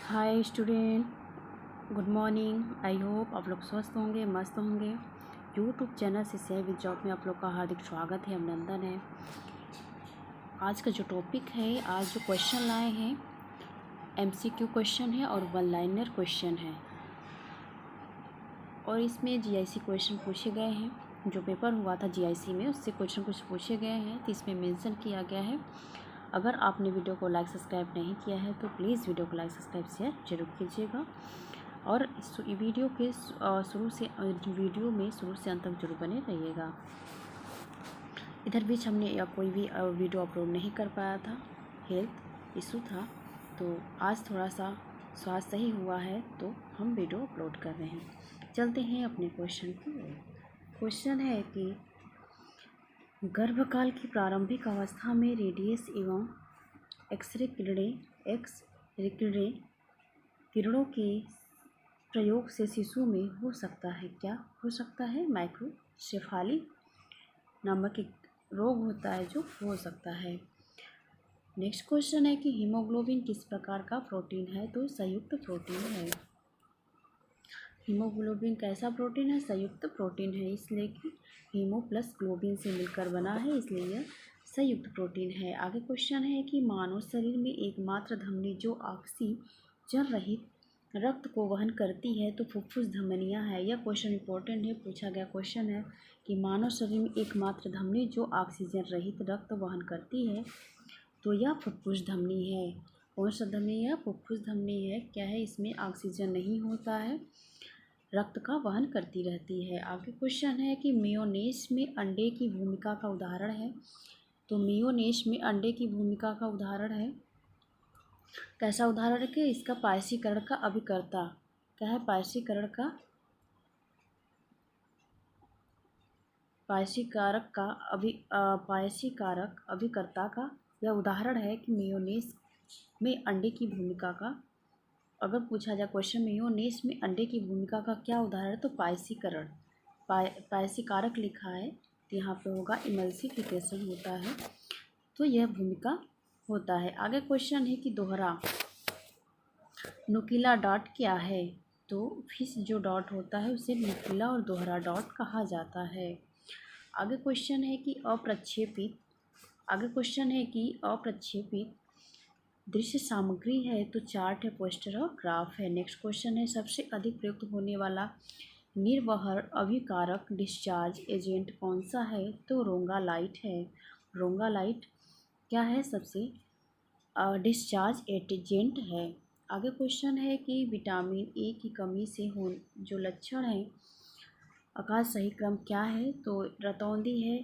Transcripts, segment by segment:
Hi student, good morning. I hope आप लोग स्वस्थ होंगे, मस्त होंगे। यूट्यूब चैनल से शेयर विद जॉब में आप लोग का हार्दिक स्वागत है, अभिनंदन है। आज का जो टॉपिक है, आज जो क्वेश्चन लाए हैं एमसीक्यू क्वेश्चन है और वन लाइनर क्वेश्चन है, और इसमें जीआईसी क्वेश्चन पूछे गए हैं। जो पेपर हुआ था जीआईसी में, उससे क्वेश्चन कुछ पूछे गए हैं, तो इसमें मेंशन किया गया है। अगर आपने वीडियो को लाइक सब्सक्राइब नहीं किया है तो प्लीज़ वीडियो को लाइक सब्सक्राइब शेयर जरूर कीजिएगा, और इस वीडियो के वीडियो में शुरू से अंत तक जरूर बने रहिएगा। इधर बीच हमने कोई भी वीडियो अपलोड नहीं कर पाया था, हेल्थ इशू था, तो आज थोड़ा सा स्वास्थ्य सही हुआ है तो हम वीडियो अपलोड कर रहे हैं। चलते हैं अपने क्वेश्चन की ओर। क्वेश्चन है कि गर्भकाल की प्रारंभिक अवस्था में रेडियस एवं एक्सरे किरणों के प्रयोग से शिशु में हो सकता है, क्या हो सकता है? माइक्रोसेफाली नामक एक रोग होता है जो हो सकता है। नेक्स्ट क्वेश्चन है कि हीमोग्लोबिन किस प्रकार का प्रोटीन है? तो संयुक्त प्रोटीन है। हीमोग्लोबिन कैसा प्रोटीन है? संयुक्त प्रोटीन है, इसलिए कि हीमो प्लस ग्लोबिन से मिलकर बना है, इसलिए यह संयुक्त प्रोटीन है। आगे क्वेश्चन है कि मानव शरीर में एकमात्र धमनी जो ऑक्सीजन रहित रक्त को वहन करती है तो फुफ्फुस धमनियाँ है। यह क्वेश्चन इंपॉर्टेंट है, पूछा गया क्वेश्चन है कि मानव शरीर में एकमात्र धमनी जो ऑक्सीजन रहित रक्त वहन करती है तो यह फुफ्फुस धमनी है। कौन सा धमनी है? फुफ्फुस धमनी है। क्या है? इसमें ऑक्सीजन नहीं होता है, रक्त का वहन करती रहती है। आगे क्वेश्चन है कि मेयोनेज़ में अंडे की भूमिका का उदाहरण है। तो मेयोनेज़ में अंडे की भूमिका का उदाहरण है, कैसा उदाहरण है कि इसका पायसीकरण का अभिकर्ता। क्या है? पायसीकारक अभिकर्ता का यह उदाहरण है कि मेयोनेज़ में अंडे की भूमिका का। अगर पूछा जाए क्वेश्चन मेयोनेज़ में अंडे की भूमिका का क्या उदाहरण है, तो पायसीकरण, पायसीकारक लिखा है, तो यहाँ पे होगा इमल्सिफिकेशन होता है, तो यह भूमिका होता है। आगे क्वेश्चन है कि दोहरा नुकीला डॉट क्या है? तो फिश जो डॉट होता है उसे नुकीला और दोहरा डॉट कहा जाता है। आगे क्वेश्चन है कि अप्रक्षेपित दृश्य सामग्री है, तो चार्ट है, पोस्टर और ग्राफ है। नेक्स्ट क्वेश्चन है सबसे अधिक प्रयुक्त होने वाला निर्वहन अभिकारक डिस्चार्ज एजेंट कौन सा है? तो रोंगालाइट है। रोंगालाइट क्या है? सबसे डिस्चार्ज एजेंट है। आगे क्वेश्चन है कि विटामिन ए की कमी से हो जो लक्षण है, आकाश सही क्रम क्या है? तो रतौंधी है,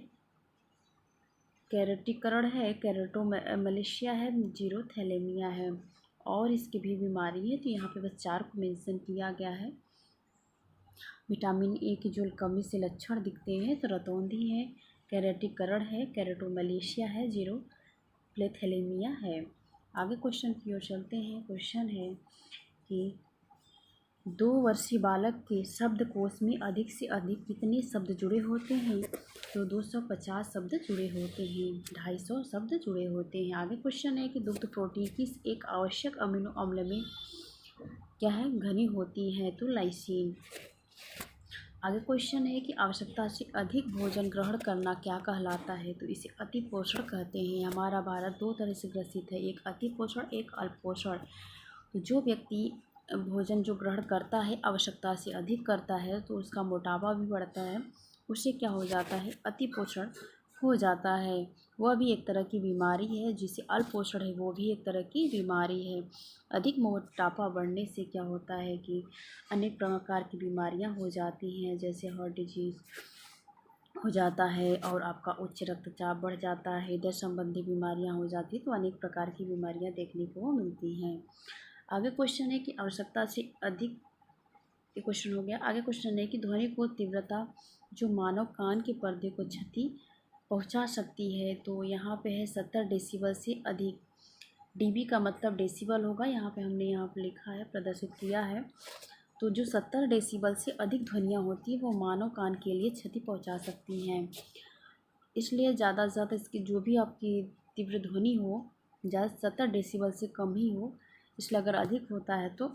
कैरोटीकरण है, कैरोटोमलेशिया है, जीरोथैलेमिया है, और इसकी भी बीमारी है, तो यहाँ पे बस 4 को मेंशन किया गया है। विटामिन ए की जो कमी से लक्षण दिखते हैं, तो रतौंधी है, कैरोटीकरण है, कैरोटोमलेशिया है, जीरोथैलेमिया है। आगे क्वेश्चन की ओर चलते हैं। क्वेश्चन है कि 2 वर्षीय बालक के शब्दकोश में अधिक से अधिक कितने शब्द जुड़े होते हैं? तो 250 शब्द जुड़े होते हैं, 250 शब्द जुड़े होते हैं। आगे क्वेश्चन है कि दुग्ध प्रोटीन किस एक आवश्यक अमीनो अम्ल में क्या है? घनी होती है, तो लाइसिन। आगे क्वेश्चन है कि आवश्यकता से अधिक भोजन ग्रहण करना क्या कहलाता है? तो इसे अति पोषण कहते हैं। हमारा भारत 2 तरह से ग्रसित है, एक अति पोषण, एक अल्प पोषण। तो जो व्यक्ति भोजन जो ग्रहण करता है आवश्यकता से अधिक करता है, तो उसका मोटापा भी बढ़ता है, उससे क्या हो जाता है? अति पोषण हो जाता है। वह भी एक तरह की बीमारी है। जिसे अल्प पोषण है वो भी एक तरह की बीमारी है। अधिक मोटापा बढ़ने से क्या होता है कि अनेक प्रकार की बीमारियां हो जाती हैं, जैसे हार्ट डिजीज़ हो जाता है, और आपका उच्च रक्तचाप बढ़ जाता है, हृदय संबंधी बीमारियां हो जाती हैं, तो अनेक प्रकार की बीमारियां देखने को मिलती हैं। आगे क्वेश्चन है कि आवश्यकता से अधिक, ये क्वेश्चन हो गया। आगे क्वेश्चन है कि ध्वनि को तीव्रता जो मानव कान के पर्दे को क्षति पहुंचा सकती है, तो यहाँ पे है 70 डेसिबल से अधिक। डीबी का मतलब डेसिबल होगा, यहाँ पे हमने यहाँ पे लिखा है, प्रदर्शित किया है। तो जो 70 डेसिबल से अधिक ध्वनियाँ होती हैं वो मानव कान के लिए क्षति पहुँचा सकती हैं, इसलिए ज़्यादा से ज़्यादा इसकी जो भी आपकी तीव्र ध्वनि हो, ज़्यादा 70 डेसिबल से कम ही हो, इसलिए अगर अधिक होता है तो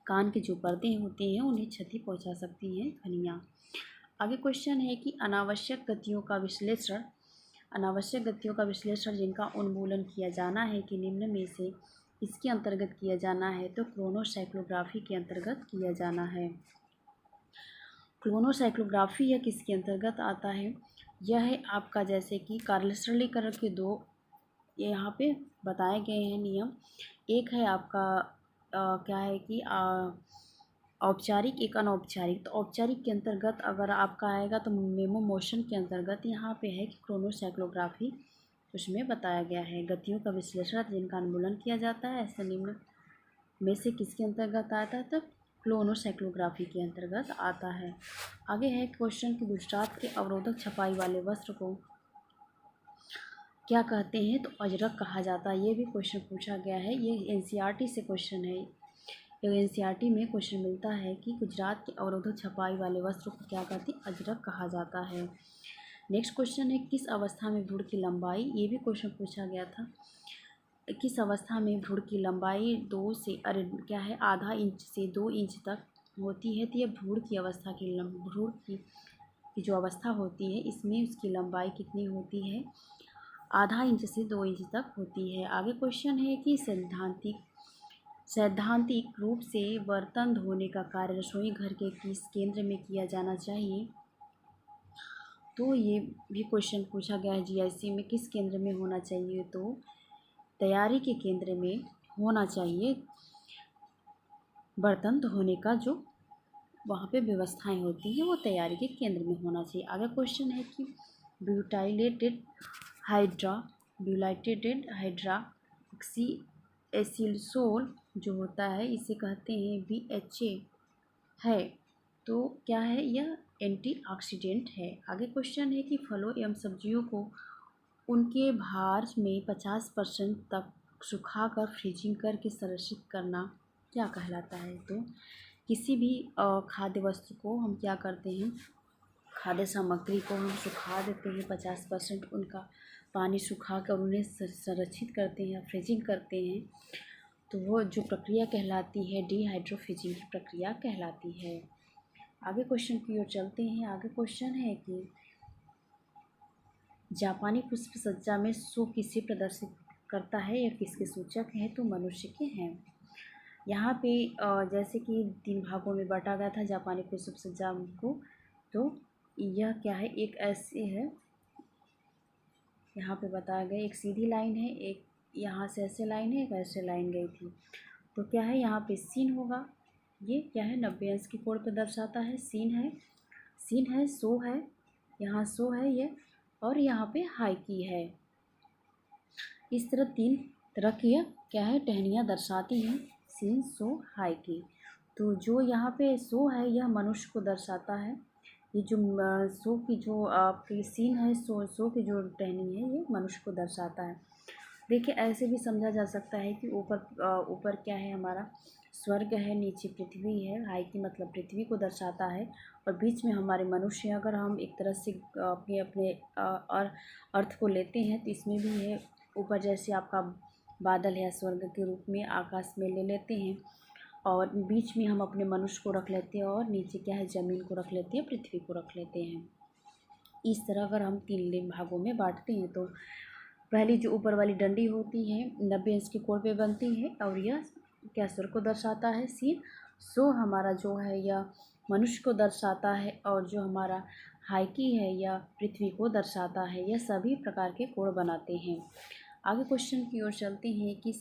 कान के जो पर्दे होते हैं उन्हें क्षति पहुंचा सकती हैं ध्वनियाँ। आगे क्वेश्चन है कि अनावश्यक गतियों का विश्लेषण जिनका उन्मूलन किया जाना है कि निम्न में से इसके अंतर्गत किया जाना है, तो क्रोनोसाइक्लोग्राफी के अंतर्गत किया जाना है। क्रोनोसाइक्लोग्राफी यह किसके अंतर्गत आता है? यह है आपका जैसे कि सरलीकरण के दो यहाँ पे बताए गए हैं नियम। एक है आपका क्या है कि औपचारिक, एक अनौपचारिक। तो औपचारिक के अंतर्गत अगर आपका आएगा तो मेमो मोशन के अंतर्गत यहाँ पे है कि क्रोनोसाइक्लोग्राफी उसमें बताया गया है। गतियों का विश्लेषण जिनका उन्मूलन किया जाता है, ऐसे निम्न में से किसके अंतर्गत आता है? तो क्रोनोसाइक्लोग्राफी के अंतर्गत आता है। आगे है क्वेश्चन कि गुजरात के अवरोधक छपाई वाले वस्त्र को क्या कहते हैं? तो अजरक कहा जाता है। ये भी क्वेश्चन पूछा गया है, ये एनसीईआरटी से क्वेश्चन है। एनसीईआरटी में क्वेश्चन मिलता है कि गुजरात के अवरोधक छपाई वाले वस्त्र को क्या कहते हैं? अजरक कहा जाता है। नेक्स्ट क्वेश्चन है किस अवस्था में भ्रूण की लंबाई, ये भी क्वेश्चन पूछा गया था, किस अवस्था में भ्रूण की लंबाई आधा इंच से 2 इंच तक होती है? तो यह भ्रूण की अवस्था भ्रूण की जो अवस्था होती है इसमें उसकी लंबाई कितनी होती है? आधा इंच से 2 इंच तक होती है। आगे क्वेश्चन है कि सैद्धांतिक रूप से बर्तन धोने का कार्य रसोई घर के किस केंद्र में किया जाना चाहिए? तो ये भी क्वेश्चन पूछा गया है जीआईसी में, किस केंद्र में होना चाहिए? तो तैयारी के केंद्र में होना चाहिए। बर्तन धोने का जो वहाँ पे व्यवस्थाएं होती हैं वो तैयारी के केंद्र में होना चाहिए। आगे क्वेश्चन है कि ब्यूटाइलेटेड हाइड्रा एसिलसोल जो होता है इसे कहते हैं BHA है, तो क्या है? यह एंटीऑक्सीडेंट है। आगे क्वेश्चन है कि फलों एवं सब्जियों को उनके भार में 50% तक सुखाकर फ्रीजिंग करके संरक्षित करना क्या कहलाता है? तो किसी भी खाद्य वस्तु को हम क्या करते हैं, खाद्य सामग्री को हम सुखा देते हैं, 50% उनका पानी सुखा कर उन्हें संरक्षित करते हैं, फ्रीजिंग करते हैं, तो वो जो प्रक्रिया कहलाती है डिहाइड्रोफ्रीजिंग की प्रक्रिया कहलाती है। आगे क्वेश्चन की ओर चलते हैं। आगे क्वेश्चन है कि जापानी पुष्प सज्जा में सो किसे प्रदर्शित करता है या किसके सूचक हैं? तो मनुष्य के हैं। यहाँ पे जैसे कि 3 भागों में बांटा गया था जापानी पुष्प सज्जा को, तो यह क्या है? एक ऐसे है, यहाँ पे बताया गया एक सीधी लाइन है, एक यहाँ से ऐसे लाइन है, एक ऐसे लाइन गई थी। तो क्या है? यहाँ पे सीन होगा, ये क्या है? 90 अंश के कोण पे दर्शाता है। सीन है, सो है, यहाँ सो है ये, और यहाँ पे हाई की है। इस तरह 3 तरह की क्या है? टहनियाँ दर्शाती हैं, सीन, सो, हाई की। तो जो यहाँ पे सो है यह मनुष्य को दर्शाता है। ये जो सो की जो आपकी सीन है, सो की जो टहनी है ये मनुष्य को दर्शाता है। देखिए ऐसे भी समझा जा सकता है कि ऊपर क्या है? हमारा स्वर्ग है, नीचे पृथ्वी है। हाई की मतलब पृथ्वी को दर्शाता है, और बीच में हमारे मनुष्य। अगर हम एक तरह से अपने और अर्थ को लेते हैं तो इसमें भी है, ऊपर जैसे आपका बादल है स्वर्ग के रूप में आकाश में ले लेते हैं, और बीच में हम अपने मनुष्य को रख लेते हैं, और नीचे क्या है? ज़मीन को रख लेते हैं, पृथ्वी को रख लेते हैं। इस तरह अगर हम 3 भागों में बांटते हैं तो पहली जो ऊपर वाली डंडी होती है 90 अंश के कोण पे बनती है, और यह क्या स्वर को दर्शाता है? सीन। सो हमारा जो है यह मनुष्य को दर्शाता है, और जो हमारा हाइकी है यह पृथ्वी को दर्शाता है। यह सभी प्रकार के कोण बनाते हैं। आगे क्वेश्चन की ओर चलते हैं कि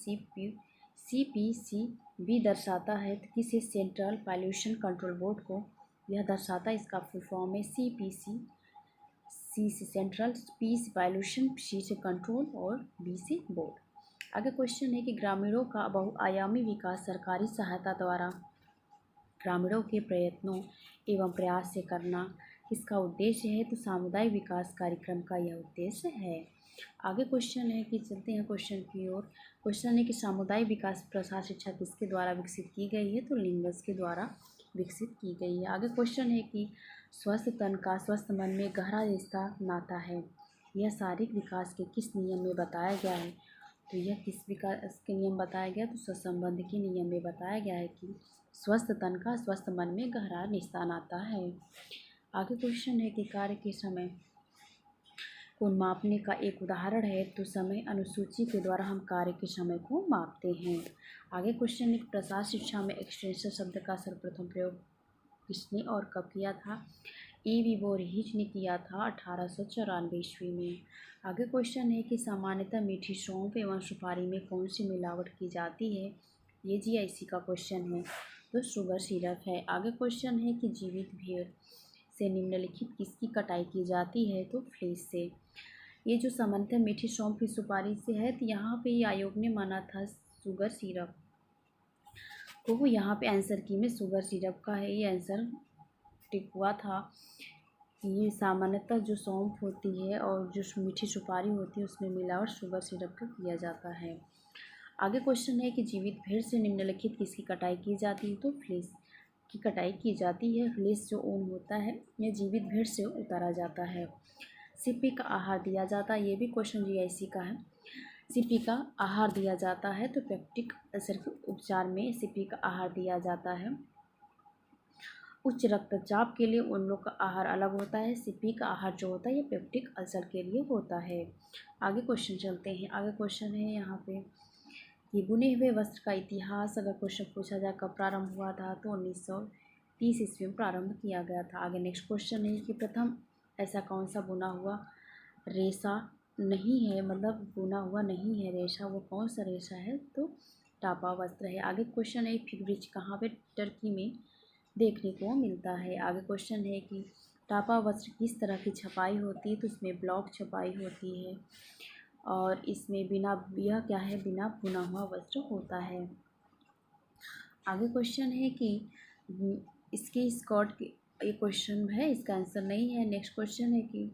CPC भी दर्शाता है तो किसे? सेंट्रल पॉल्यूशन कंट्रोल बोर्ड को यह दर्शाता है। इसका फुल फॉर्म है CPC। C से सेंट्रल, P से पॉल्यूशन, C से कंट्रोल, और B से बोर्ड। आगे क्वेश्चन है कि ग्रामीणों का बहुआयामी विकास सरकारी सहायता द्वारा ग्रामीणों के प्रयत्नों एवं प्रयास से करना किसका उद्देश्य है? तो सामुदायिक विकास कार्यक्रम का यह उद्देश्य है। आगे क्वेश्चन है कि चलते हैं क्वेश्चन की ओर। क्वेश्चन है कि सामुदायिक विकास प्रसार शिक्षा किसके द्वारा विकसित की गई है? तो लिंगस के द्वारा विकसित की गई है। आगे क्वेश्चन है कि स्वस्थ तन का स्वस्थ मन में गहरा रिश्ता नाता है, यह शारीरिक विकास के किस नियम में बताया गया है? तो यह किस विकास के नियम बताया गया, तो सहसंबंध के नियम में बताया गया है कि स्वस्थ तन का स्वस्थ मन में गहरा निशान आता है। आगे क्वेश्चन है कि कार्य के समय को मापने का एक उदाहरण है, तो समय अनुसूची के द्वारा हम कार्य के समय को मापते हैं। आगे क्वेश्चन है, प्रसार शिक्षा में एक्सटेंशन शब्द का सर्वप्रथम प्रयोग किसने और कब किया था? E.V. बोरहिज ने किया था 1894 ईस्वी में। आगे क्वेश्चन है कि सामान्यतः मीठी सौंफ एवं सुपारी में कौन सी मिलावट की जाती है? ये GIC का क्वेश्चन है, तो शुगर सिरप है। आगे क्वेश्चन है कि जीवित भेड़ से निम्नलिखित किसकी कटाई की जाती है? तो फ्लेश से। ये जो सामान्यतः मीठी सौंफ की सुपारी से है, तो यहाँ पे आयोग ने माना था शुगर सिरप को। यहाँ पे आंसर की में शुगर सिरप का है, ये आंसर टिक हुआ था। ये सामान्यतः जो सौंफ होती है और जो मीठी सुपारी होती है उसमें मिलावट शुगर सिरप का किया जाता है। आगे क्वेश्चन है कि जीवित भेड़ से निम्नलिखित किसकी कटाई की जाती है? तो फ्लेश की कटाई की जाती है। फ्लेश जो ऊन होता है यह जीवित भेड़ से उतारा जाता है। सीपी का आहार दिया जाता है, ये भी क्वेश्चन GIC का है। सीपी का आहार दिया जाता है, तो पेप्टिक अल्सर के उपचार में सीपी का आहार दिया जाता है। उच्च रक्तचाप के लिए उन लोग का आहार अलग होता है। सीपी का आहार जो होता है ये पेप्टिक अल्सर के लिए होता है। आगे क्वेश्चन चलते हैं। आगे क्वेश्चन है यहाँ पे कि बुने हुए वस्त्र का इतिहास अगर क्वेश्चन पूछा जाए कब प्रारंभ हुआ था, तो 1930 ईस्वी में प्रारंभ किया गया था। आगे नेक्स्ट क्वेश्चन है कि प्रथम ऐसा कौन सा बुना हुआ रेशा नहीं है, मतलब बुना हुआ नहीं है रेशा, वो कौन सा रेशा है? तो टापा वस्त्र है। आगे क्वेश्चन है फिग वृक्ष कहाँ पे टर्की में देखने को मिलता है? आगे क्वेश्चन है कि टापा वस्त्र किस तरह की छपाई होती है? तो इसमें ब्लॉक छपाई होती है और इसमें बिना, यह क्या है, बिना बुना हुआ वस्त्र होता है। आगे क्वेश्चन है कि इसकी स्कर्ट की, ये क्वेश्चन है इसका आंसर नहीं है। नेक्स्ट क्वेश्चन है कि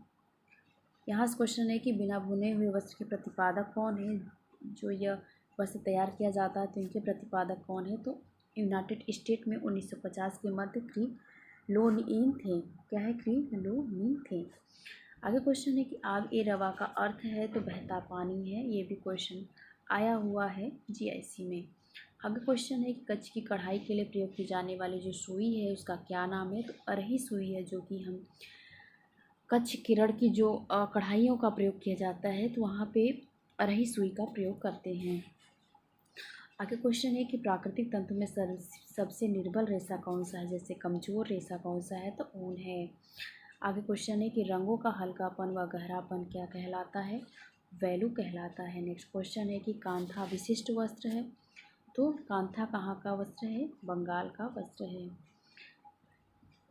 यहाँ से क्वेश्चन है कि बिना बुने हुए वस्त्र के प्रतिपादक कौन है? जो यह वस्त्र तैयार किया जाता है तो इनके प्रतिपादक कौन है? तो यूनाइटेड स्टेट में 1950 के मध्य क्रिलोनियन थे। क्या है? क्रिलोनियन थे। आगे क्वेश्चन है कि आग ए रवा का अर्थ है, तो बहता पानी है। ये भी क्वेश्चन आया हुआ है GIC में। आगे क्वेश्चन है कि कच्छ की कढ़ाई के लिए प्रयोग की जाने वाली जो सुई है उसका क्या नाम है? तो अरही सुई है, जो कि हम कच्छ किरण की जो कढ़ाइयों का प्रयोग किया जाता है तो वहाँ पे अरही सुई का प्रयोग करते हैं। आगे क्वेश्चन है कि प्राकृतिक तंतु में सबसे निर्बल रेशा कौन सा है? जैसे कमजोर रेशा कौन सा है? तो ऊन है। आगे क्वेश्चन है कि रंगों का हल्कापन व गहरापन क्या कहलाता है? वैल्यू कहलाता है। नेक्स्ट क्वेश्चन है कि कांथा विशिष्ट वस्त्र है, तो कांथा कहाँ का वस्त्र है? बंगाल का वस्त्र है।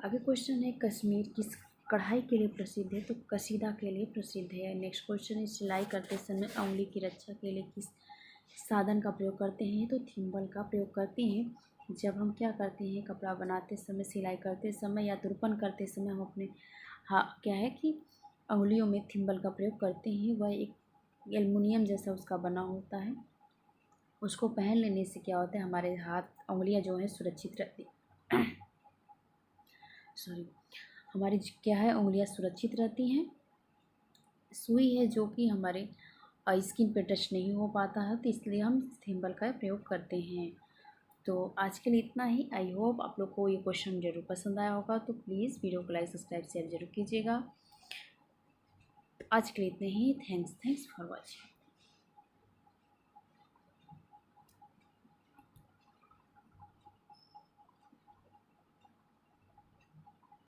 आगे क्वेश्चन है कश्मीर किस कढ़ाई के लिए प्रसिद्ध है? तो कसीदा के लिए प्रसिद्ध है। नेक्स्ट क्वेश्चन है सिलाई करते समय उंगली की रक्षा के लिए किस साधन का प्रयोग करते हैं? तो थिम्बल का प्रयोग करते हैं। जब हम क्या करते हैं, कपड़ा बनाते समय, सिलाई करते समय या तुरपन करते समय हम अपने क्या है कि उंगलियों में थिम्बल का प्रयोग करते हैं। वह एक एल्युमिनियम जैसा उसका बना होता है। उसको पहन लेने से क्या होता है, हमारे हाथ उंगलियां जो हैं सुरक्षित रहती हमारी क्या है, उंगलियां सुरक्षित रहती हैं। सुई है जो कि हमारे स्किन पे टच नहीं हो पाता है, तो इसलिए हम थिम्बल का प्रयोग करते हैं। तो आज के लिए इतना ही। आई होप आप लोग को ये क्वेश्चन जरूर पसंद आया होगा, तो प्लीज़ वीडियो को लाइक सब्सक्राइब शेयर जरूर कीजिएगा। आज के लिए इतने ही। Thanks for watching.